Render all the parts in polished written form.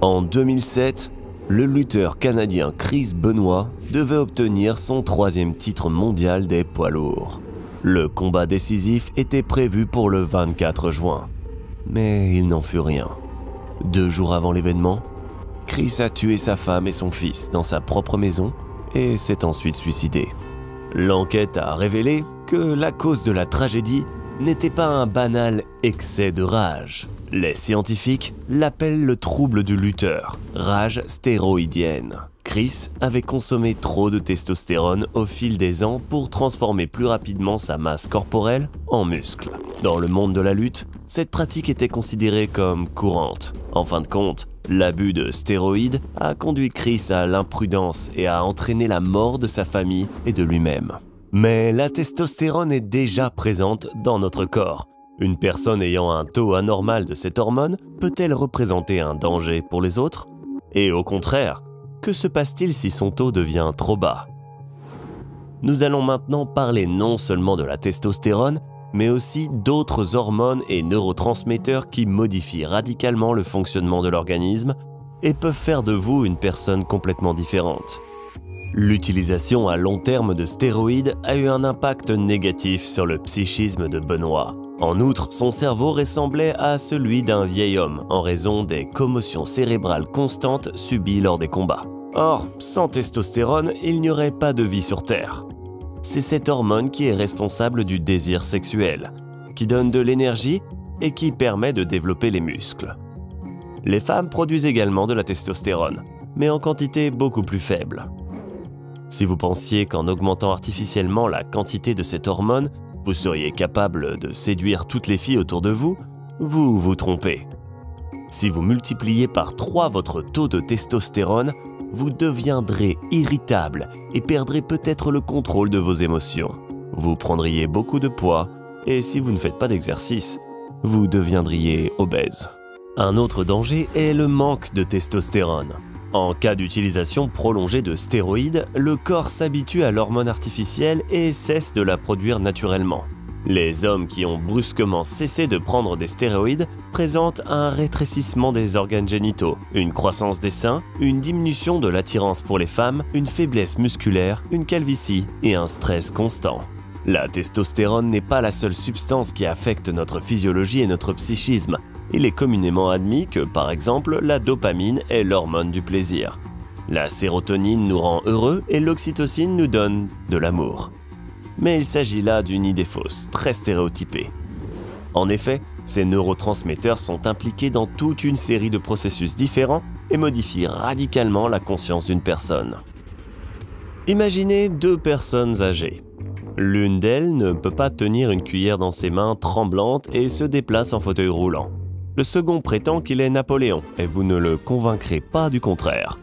En 2007, le lutteur canadien Chris Benoit devait obtenir son 3e titre mondial des poids lourds. Le combat décisif était prévu pour le 24 juin, mais il n'en fut rien. 2 jours avant l'événement, Chris a tué sa femme et son fils dans sa propre maison et s'est ensuite suicidé. L'enquête a révélé que la cause de la tragédie n'était pas un banal excès de rage. Les scientifiques l'appellent le trouble du lutteur, rage stéroïdienne. Chris avait consommé trop de testostérone au fil des ans pour transformer plus rapidement sa masse corporelle en muscle. Dans le monde de la lutte, cette pratique était considérée comme courante. En fin de compte, l'abus de stéroïdes a conduit Chris à l'imprudence et a entraîné la mort de sa famille et de lui-même. Mais la testostérone est déjà présente dans notre corps. Une personne ayant un taux anormal de cette hormone peut-elle représenter un danger pour les autres? Et au contraire, que se passe-t-il si son taux devient trop bas? Nous allons maintenant parler non seulement de la testostérone, mais aussi d'autres hormones et neurotransmetteurs qui modifient radicalement le fonctionnement de l'organisme et peuvent faire de vous une personne complètement différente. L'utilisation à long terme de stéroïdes a eu un impact négatif sur le psychisme de Benoit. En outre, son cerveau ressemblait à celui d'un vieil homme en raison des commotions cérébrales constantes subies lors des combats. Or, sans testostérone, il n'y aurait pas de vie sur Terre. C'est cette hormone qui est responsable du désir sexuel, qui donne de l'énergie et qui permet de développer les muscles. Les femmes produisent également de la testostérone, mais en quantité beaucoup plus faible. Si vous pensiez qu'en augmentant artificiellement la quantité de cette hormone, vous seriez capable de séduire toutes les filles autour de vous, vous vous trompez. Si vous multipliez par 3 votre taux de testostérone, vous deviendrez irritable et perdrez peut-être le contrôle de vos émotions. Vous prendriez beaucoup de poids et si vous ne faites pas d'exercice, vous deviendriez obèse. Un autre danger est le manque de testostérone. En cas d'utilisation prolongée de stéroïdes, le corps s'habitue à l'hormone artificielle et cesse de la produire naturellement. Les hommes qui ont brusquement cessé de prendre des stéroïdes présentent un rétrécissement des organes génitaux, une croissance des seins, une diminution de l'attirance pour les femmes, une faiblesse musculaire, une calvitie et un stress constant. La testostérone n'est pas la seule substance qui affecte notre physiologie et notre psychisme. Il est communément admis que, par exemple, la dopamine est l'hormone du plaisir. La sérotonine nous rend heureux et l'oxytocine nous donne de l'amour. Mais il s'agit là d'une idée fausse, très stéréotypée. En effet, ces neurotransmetteurs sont impliqués dans toute une série de processus différents et modifient radicalement la conscience d'une personne. Imaginez 2 personnes âgées. L'une d'elles ne peut pas tenir une cuillère dans ses mains tremblantes et se déplace en fauteuil roulant. Le second prétend qu'il est Napoléon et vous ne le convaincrez pas du contraire.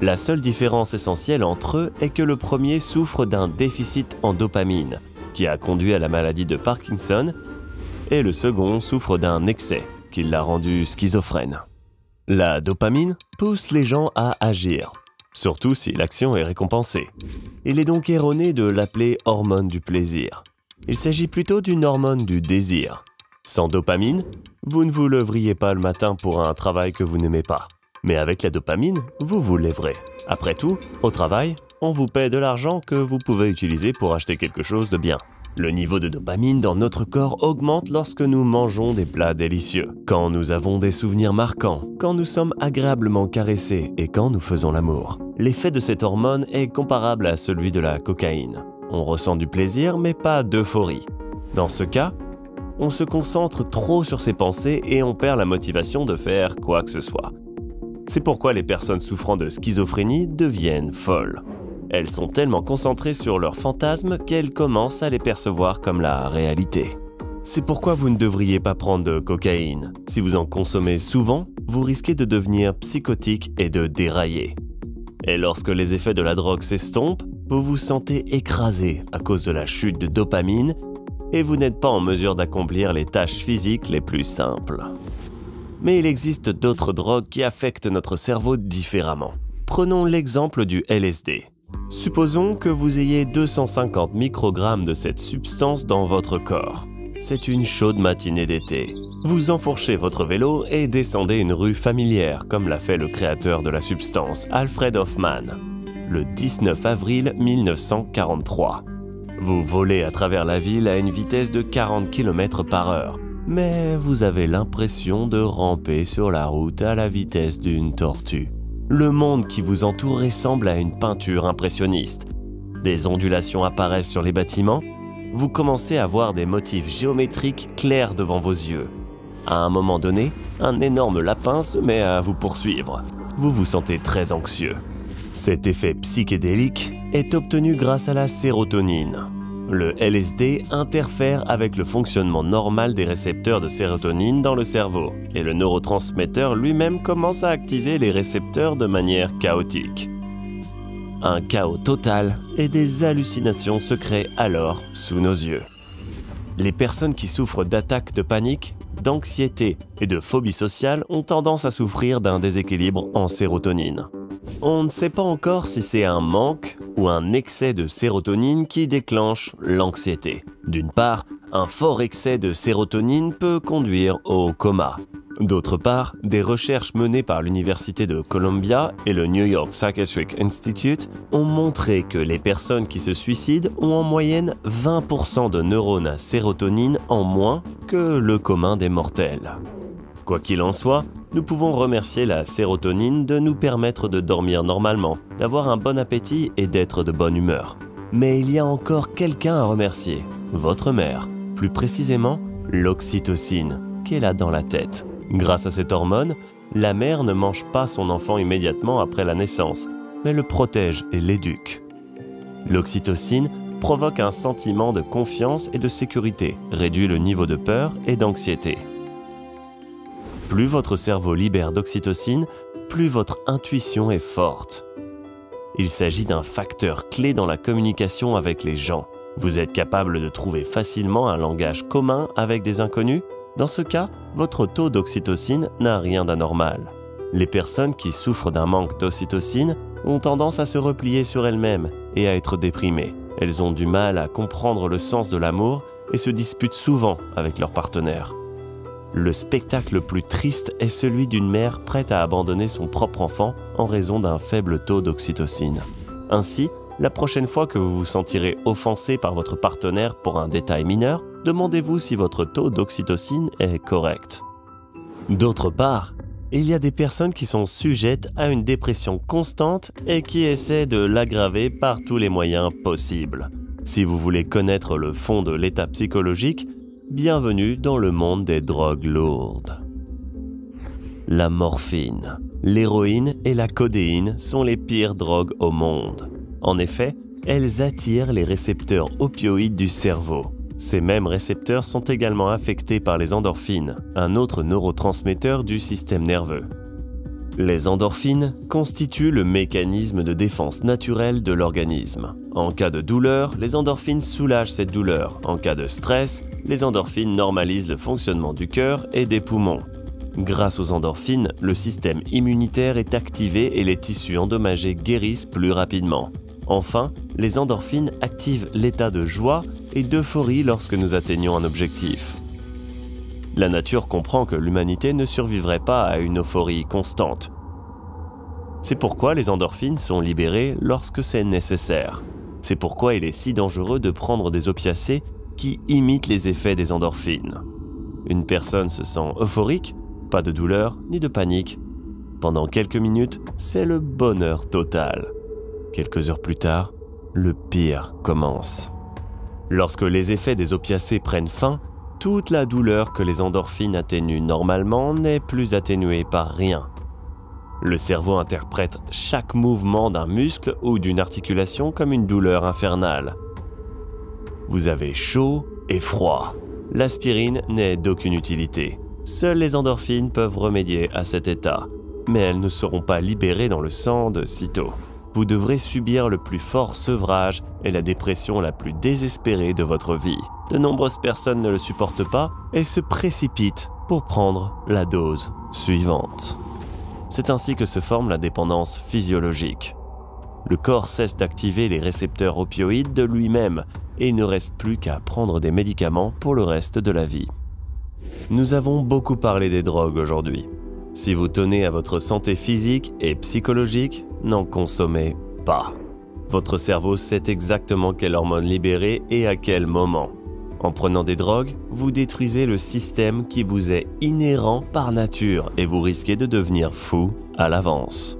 La seule différence essentielle entre eux est que le premier souffre d'un déficit en dopamine, qui a conduit à la maladie de Parkinson, et le second souffre d'un excès, qui l'a rendu schizophrène. La dopamine pousse les gens à agir, surtout si l'action est récompensée. Il est donc erroné de l'appeler hormone du plaisir. Il s'agit plutôt d'une hormone du désir. Sans dopamine, vous ne vous lèveriez pas le matin pour un travail que vous n'aimez pas. Mais avec la dopamine, vous vous lèverez. Après tout, au travail, on vous paie de l'argent que vous pouvez utiliser pour acheter quelque chose de bien. Le niveau de dopamine dans notre corps augmente lorsque nous mangeons des plats délicieux, quand nous avons des souvenirs marquants, quand nous sommes agréablement caressés et quand nous faisons l'amour. L'effet de cette hormone est comparable à celui de la cocaïne. On ressent du plaisir mais pas d'euphorie. Dans ce cas, on se concentre trop sur ses pensées et on perd la motivation de faire quoi que ce soit. C'est pourquoi les personnes souffrant de schizophrénie deviennent folles. Elles sont tellement concentrées sur leurs fantasmes qu'elles commencent à les percevoir comme la réalité. C'est pourquoi vous ne devriez pas prendre de cocaïne. Si vous en consommez souvent, vous risquez de devenir psychotique et de dérailler. Et lorsque les effets de la drogue s'estompent, vous vous sentez écrasé à cause de la chute de dopamine et vous n'êtes pas en mesure d'accomplir les tâches physiques les plus simples. Mais il existe d'autres drogues qui affectent notre cerveau différemment. Prenons l'exemple du LSD. Supposons que vous ayez 250 microgrammes de cette substance dans votre corps. C'est une chaude matinée d'été. Vous enfourchez votre vélo et descendez une rue familière, comme l'a fait le créateur de la substance, Alfred Hoffman, le 19 avril 1943. Vous volez à travers la ville à une vitesse de 40 km/h, mais vous avez l'impression de ramper sur la route à la vitesse d'une tortue. Le monde qui vous entoure ressemble à une peinture impressionniste. Des ondulations apparaissent sur les bâtiments. Vous commencez à voir des motifs géométriques clairs devant vos yeux. À un moment donné, un énorme lapin se met à vous poursuivre. Vous vous sentez très anxieux. Cet effet psychédélique est obtenu grâce à la sérotonine. Le LSD interfère avec le fonctionnement normal des récepteurs de sérotonine dans le cerveau, et le neurotransmetteur lui-même commence à activer les récepteurs de manière chaotique. Un chaos total et des hallucinations se créent alors sous nos yeux. Les personnes qui souffrent d'attaques de panique, d'anxiété et de phobie sociale ont tendance à souffrir d'un déséquilibre en sérotonine. On ne sait pas encore si c'est un manque ou un excès de sérotonine qui déclenche l'anxiété. D'une part, un fort excès de sérotonine peut conduire au coma. D'autre part, des recherches menées par l'Université de Columbia et le New York Psychiatric Institute ont montré que les personnes qui se suicident ont en moyenne 20% de neurones à sérotonine en moins que le commun des mortels. Quoi qu'il en soit, nous pouvons remercier la sérotonine de nous permettre de dormir normalement, d'avoir un bon appétit et d'être de bonne humeur. Mais il y a encore quelqu'un à remercier, votre mère, plus précisément l'oxytocine, qu'elle a dans la tête. Grâce à cette hormone, la mère ne mange pas son enfant immédiatement après la naissance, mais le protège et l'éduque. L'oxytocine provoque un sentiment de confiance et de sécurité, réduit le niveau de peur et d'anxiété. Plus votre cerveau libère d'oxytocine, plus votre intuition est forte. Il s'agit d'un facteur clé dans la communication avec les gens. Vous êtes capable de trouver facilement un langage commun avec des inconnus? Dans ce cas, votre taux d'oxytocine n'a rien d'anormal. Les personnes qui souffrent d'un manque d'oxytocine ont tendance à se replier sur elles-mêmes et à être déprimées. Elles ont du mal à comprendre le sens de l'amour et se disputent souvent avec leur partenaire. Le spectacle le plus triste est celui d'une mère prête à abandonner son propre enfant en raison d'un faible taux d'oxytocine. Ainsi, la prochaine fois que vous vous sentirez offensé par votre partenaire pour un détail mineur, demandez-vous si votre taux d'oxytocine est correct. D'autre part, il y a des personnes qui sont sujettes à une dépression constante et qui essaient de l'aggraver par tous les moyens possibles. Si vous voulez connaître le fond de l'état psychologique, bienvenue dans le monde des drogues lourdes. La morphine, l'héroïne et la codéine sont les pires drogues au monde. En effet, elles attirent les récepteurs opioïdes du cerveau. Ces mêmes récepteurs sont également affectés par les endorphines, un autre neurotransmetteur du système nerveux. Les endorphines constituent le mécanisme de défense naturel de l'organisme. En cas de douleur, les endorphines soulagent cette douleur. En cas de stress, les endorphines normalisent le fonctionnement du cœur et des poumons. Grâce aux endorphines, le système immunitaire est activé et les tissus endommagés guérissent plus rapidement. Enfin, les endorphines activent l'état de joie et d'euphorie lorsque nous atteignons un objectif. La nature comprend que l'humanité ne survivrait pas à une euphorie constante. C'est pourquoi les endorphines sont libérées lorsque c'est nécessaire. C'est pourquoi il est si dangereux de prendre des opiacés qui imitent les effets des endorphines. Une personne se sent euphorique, pas de douleur ni de panique. Pendant quelques minutes, c'est le bonheur total. Quelques heures plus tard, le pire commence. Lorsque les effets des opiacés prennent fin, toute la douleur que les endorphines atténuent normalement n'est plus atténuée par rien. Le cerveau interprète chaque mouvement d'un muscle ou d'une articulation comme une douleur infernale. Vous avez chaud et froid. L'aspirine n'est d'aucune utilité. Seules les endorphines peuvent remédier à cet état, mais elles ne seront pas libérées dans le sang de sitôt. Vous devrez subir le plus fort sevrage et la dépression la plus désespérée de votre vie. De nombreuses personnes ne le supportent pas et se précipitent pour prendre la dose suivante. C'est ainsi que se forme la dépendance physiologique. Le corps cesse d'activer les récepteurs opioïdes de lui-même et il ne reste plus qu'à prendre des médicaments pour le reste de la vie. Nous avons beaucoup parlé des drogues aujourd'hui. Si vous tenez à votre santé physique et psychologique, n'en consommez pas. Votre cerveau sait exactement quelle hormone libérer et à quel moment. En prenant des drogues, vous détruisez le système qui vous est inhérent par nature et vous risquez de devenir fou à l'avance.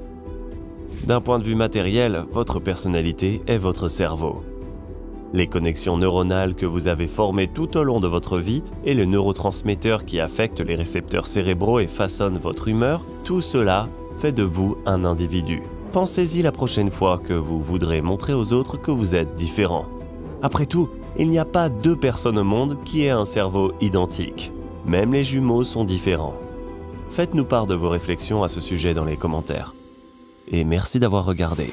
D'un point de vue matériel, votre personnalité est votre cerveau. Les connexions neuronales que vous avez formées tout au long de votre vie et les neurotransmetteurs qui affectent les récepteurs cérébraux et façonnent votre humeur, tout cela fait de vous un individu. Pensez-y la prochaine fois que vous voudrez montrer aux autres que vous êtes différent. Après tout, il n'y a pas deux personnes au monde qui aient un cerveau identique. Même les jumeaux sont différents. Faites-nous part de vos réflexions à ce sujet dans les commentaires. Et merci d'avoir regardé.